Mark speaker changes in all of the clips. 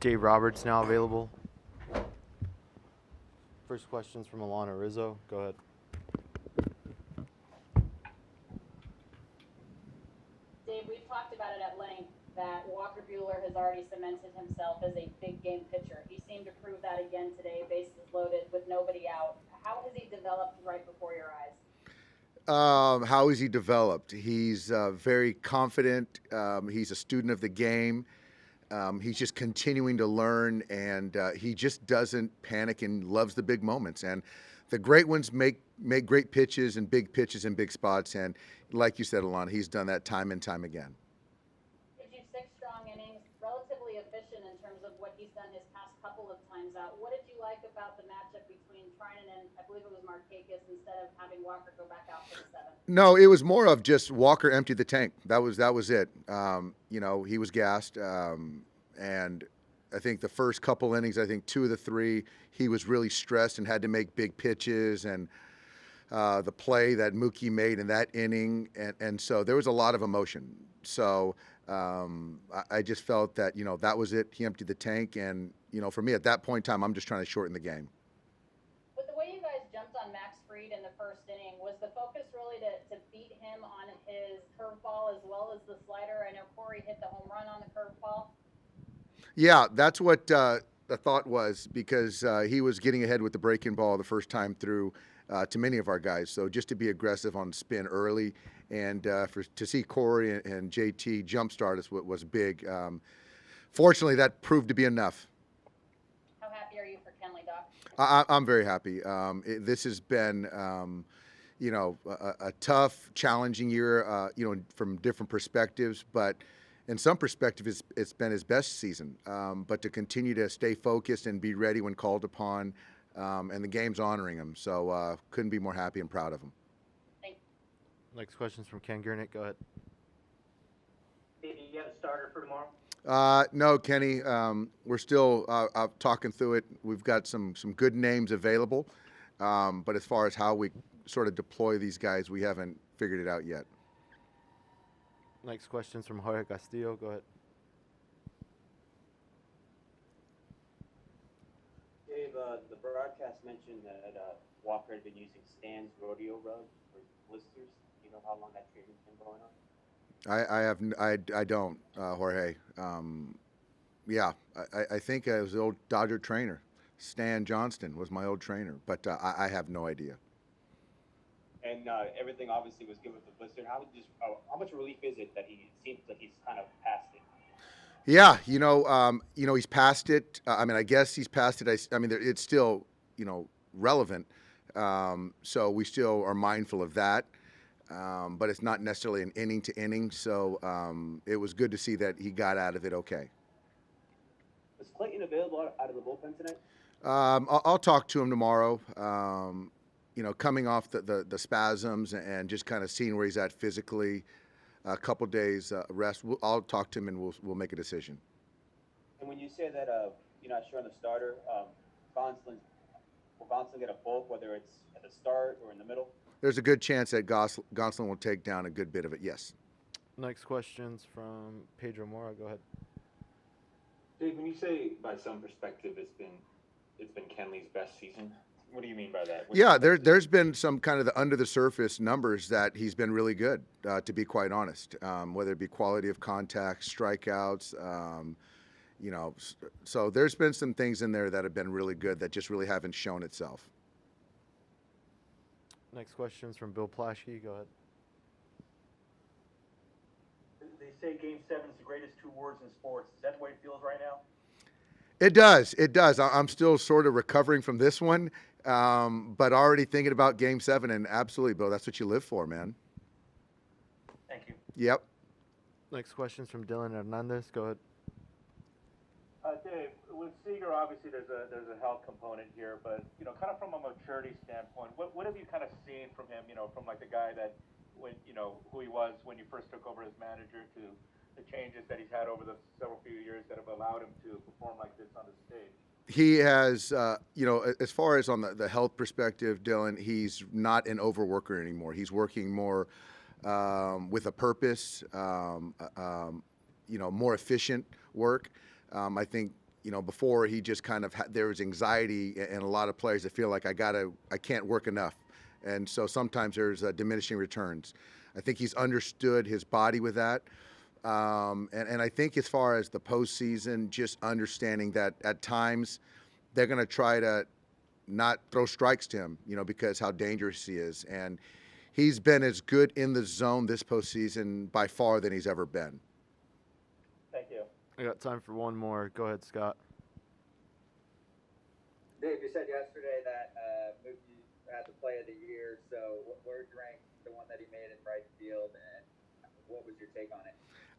Speaker 1: Dave Roberts now available. First question's from Alana Rizzo. Go ahead.
Speaker 2: Dave, we've talked about it at length that Walker Buehler has already cemented himself as a big game pitcher. He seemed to prove that again today, bases loaded with nobody out. How has he developed right before your eyes?
Speaker 3: How is he developed? He's very confident. He's a student of the game. He's just continuing to learn, and he just doesn't panic and loves the big moments. And the great ones make great pitches and big spots. And like you said, Alana, he's done that time and time again.
Speaker 2: Gives you 6 strong innings, relatively efficient in terms of what he's done his past couple of times out. What did you like about the matchup between Trinan and I believe it was Markakis instead of having Walker go back out for the 7th?
Speaker 3: No, it was more of just Walker emptied the tank. That was it. He was gassed, and I think the first couple innings, I think 2 of the 3, he was really stressed and had to make big pitches, and the play that Mookie made in that inning, and so there was a lot of emotion. So I just felt that that was it. He emptied the tank, and for me at that point in time, I'm just trying to shorten the game.
Speaker 2: But the way you guys jumped on Max Fried in the first inning, was the focus really to beat him on his curveball as well as the slider? I know Corey hit the home run on the curveball.
Speaker 3: Yeah, that's what the thought was, because he was getting ahead with the breaking ball the first time through to many of our guys. So just to be aggressive on spin early, and to see Corey and JT jumpstart us was big. Fortunately, that proved to be enough.
Speaker 2: How happy are you for Kenley, Doc?
Speaker 3: I'm very happy. This has been, a tough, challenging year, from different perspectives, but in some perspective, it's been his best season. But to continue to stay focused and be ready when called upon, and the game's honoring him. So couldn't be more happy and proud of him.
Speaker 2: Thanks.
Speaker 1: Next question's from Ken Gurnick. Go ahead.
Speaker 4: Dave, you have a starter for tomorrow?
Speaker 3: No, Kenny. We're still talking through it. We've got some good names available, but as far as how we sort of deploy these guys, we haven't figured it out yet.
Speaker 1: Next question's from Jorge Castillo. Go ahead.
Speaker 5: Dave, the broadcast mentioned that Walker had been using Stan's rodeo rug for blisters. Do you know how long that treatment's been going on?
Speaker 3: I don't, Jorge. I think it was the old Dodger trainer, Stan Johnston was my old trainer, but I have no idea.
Speaker 5: And everything obviously was good with the blister. How much relief is it that it seems like he's kind of past it?
Speaker 3: Yeah, he's past it. I guess he's past it. It's still, relevant. So we still are mindful of that. But it's not necessarily an inning to inning. So it was good to see that he got out of it okay.
Speaker 5: Was Clayton available out of the bullpen tonight?
Speaker 3: I'll talk to him tomorrow. Coming off the spasms and just kind of seeing where he's at physically, a couple days rest. I'll talk to him and we'll make a decision.
Speaker 5: And when you say that you're not sure on the starter, will Gonsolin get a bulk, whether it's at the start or in the middle?
Speaker 3: There's a good chance that Gonsolin will take down a good bit of it, yes.
Speaker 1: Next question's from Pedro Mora. Go ahead.
Speaker 6: Dave, when you say by some perspective it's been Kenley's best season, what do you mean by that?
Speaker 3: Yeah, there's been some kind of the under the surface numbers that he's been really good, to be quite honest. Whether it be quality of contact, strikeouts, so there's been some things in there that have been really good that just really haven't shown itself.
Speaker 1: Next question's from Bill Plaschke. Go ahead.
Speaker 4: They say Game 7 is the greatest 2 words in sports. Is that the way it feels right now?
Speaker 3: It does. I'm still sort of recovering from this one, but already thinking about Game 7, and absolutely, Bill, that's what you live for, man.
Speaker 4: Thank you.
Speaker 3: Yep.
Speaker 1: Next question's from Dylan Hernandez. Go ahead.
Speaker 7: Dave, with Seager, obviously there's a health component here, but kind of from a maturity standpoint, what have you kind of seen from him? From like the guy that who he was when you first took over as manager to the changes that he's had over the several few years that have allowed him to perform like this on the stage.
Speaker 3: He has, as far as on the health perspective, Dylan, he's not an overworker anymore. He's working more with a purpose, more efficient work. I think before he just kind of there was anxiety and a lot of players that feel like I can't work enough. And so sometimes there's diminishing returns. I think he's understood his body with that. And I think as far as the postseason, just understanding that at times they're going to try to not throw strikes to him, because how dangerous he is. And he's been as good in the zone this postseason by far than he's ever been.
Speaker 7: Thank you.
Speaker 1: I got time for one more. Go ahead, Scott.
Speaker 8: Dave, you said yesterday that Mookie had the play of the year. So where would you rank the one that he made in right field, and what was your take on it?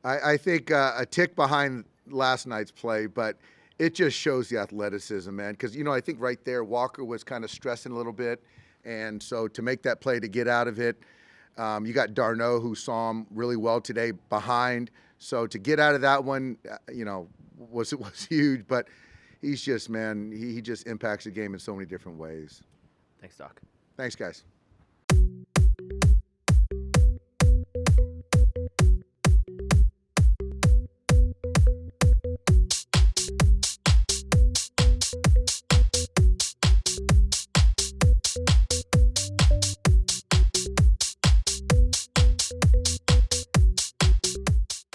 Speaker 3: I think a tick behind last night's play, but it just shows the athleticism, man. Because, I think right there, Walker was kind of stressing a little bit. And so to make that play, to get out of it, you got Darno, who saw him really well today behind. So to get out of that one, was huge. But he's just, man, he just impacts the game in so many different ways.
Speaker 1: Thanks, Doc.
Speaker 3: Thanks, guys.